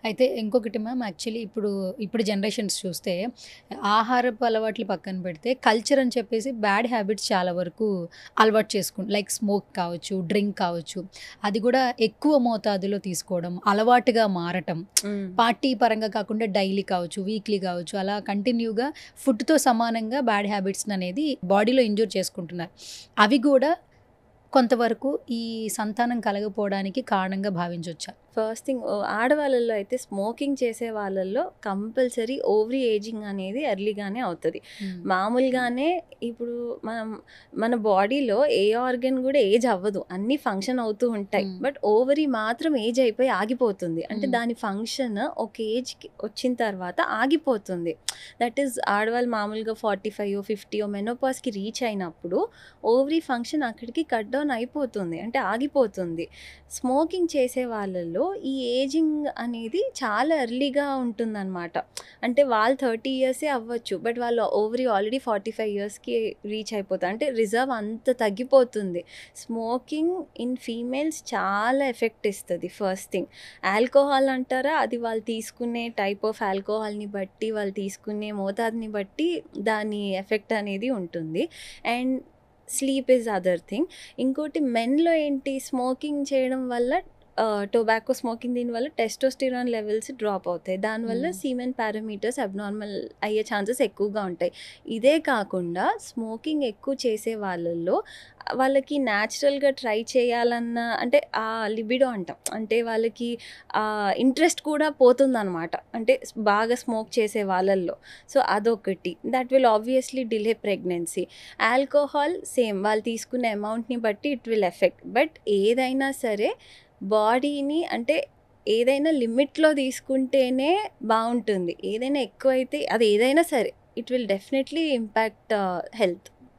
అయితే ఇంకొకటి ma'am actually ఇప్పుడు జనరేషన్స్ చూస్తే ఆహారపు అలవాట్లు పక్కన పెడితే కల్చర్ అని చెప్పేసి బ్యాడ్ హ్యాబిట్స్ చాలా వరకు అలవాటు లైక్ స్మోక్ కావచ్చు, డ్రింక్ కావచ్చు. అది కూడా ఎక్కువ మోతాదులో తీసుకోవడం, అలవాటుగా మారటం. పార్టీ పరంగా కాకుండా డైలీ కావచ్చు, వీక్లీ కావచ్చు, అలా కంటిన్యూగా ఫుడ్‌తో సమానంగా బ్యాడ్ హ్యాబిట్స్‌ని అనేది బాడీలో ఇంజ్యూర్ చేసుకుంటున్నారు. అవి కూడా కొంతవరకు ఈ సంతానం కలగపోవడానికి కారణంగా భావించొచ్చా? ఫస్ట్ థింగ్ ఆడవాళ్ళలో అయితే స్మోకింగ్ చేసే వాళ్ళల్లో కంపల్సరీ ఓవరీ ఏజింగ్ అనేది ఎర్లీగానే అవుతుంది. మామూలుగానే ఇప్పుడు మన బాడీలో ఏ ఆర్గన్ కూడా ఏజ్ అవ్వదు, అన్నీ ఫంక్షన్ అవుతూ ఉంటాయి. బట్ ఓవరీ మాత్రం ఏజ్ అయిపోయి ఆగిపోతుంది. అంటే దాని ఫంక్షన్ ఒక ఏజ్కి వచ్చిన తర్వాత ఆగిపోతుంది. దట్ ఈస్ ఆడవాళ్ళు మామూలుగా 45 50 మెనోపాస్కి రీచ్ అయినప్పుడు ఓవరీ ఫంక్షన్ అక్కడికి కట్ డౌన్ అయిపోతుంది, అంటే ఆగిపోతుంది. స్మోకింగ్ చేసే వాళ్ళల్లో ఈ ఏజింగ్ అనేది చాలా ఎర్లీగా ఉంటుందన్నమాట. అంటే వాళ్ళు 30 ఇయర్సే అవ్వచ్చు, బట్ వాళ్ళు ఓవరీ ఆల్రెడీ 45 ఇయర్స్కి రీచ్ అయిపోతారు. అంటే రిజర్వ్ అంత తగ్గిపోతుంది. స్మోకింగ్ ఇన్ ఫీమేల్స్ చాలా ఎఫెక్ట్ ఇస్తుంది. ఫస్ట్ థింగ్ ఆల్కహాల్ అంటారా, అది వాళ్ళు తీసుకునే టైప్ ఆఫ్ ఆల్కహాల్ని బట్టి, వాళ్ళు తీసుకునే మోతాదుని బట్టి దాని ఎఫెక్ట్ అనేది ఉంటుంది. And sleep is other thing. ఇంకోటి మెన్లో ఏంటి, స్మోకింగ్ చేయడం వల్ల టొబాకో స్మోకింగ్ దీనివల్ల టెస్టోస్టిరాన్ లెవెల్స్ డ్రాప్ అవుతాయి. దానివల్ల సీమెన్ పారామీటర్స్ అబ్నార్మల్ అయ్యే ఛాన్సెస్ ఎక్కువగా ఉంటాయి. ఇదే కాకుండా స్మోకింగ్ ఎక్కువ చేసే వాళ్ళల్లో వాళ్ళకి న్యాచురల్గా ట్రై చేయాలన్న, అంటే ఆ లిబిడో అంటాం, అంటే వాళ్ళకి ఇంట్రెస్ట్ కూడా పోతుందన్నమాట, అంటే బాగా స్మోక్ చేసే వాళ్ళల్లో. సో అదొకటి, that will obviously delay pregnancy. Alcohol same, వాళ్ళు తీసుకునే అమౌంట్ని బట్టి ఇట్ విల్ ఎఫెక్ట్. బట్ ఏదైనా సరే బాడీని, అంటే ఏదైనా లిమిట్లో తీసుకుంటేనే బాగుంటుంది. ఏదైనా ఎక్కువైతే, అది ఏదైనా సరే, it will definitely impact health.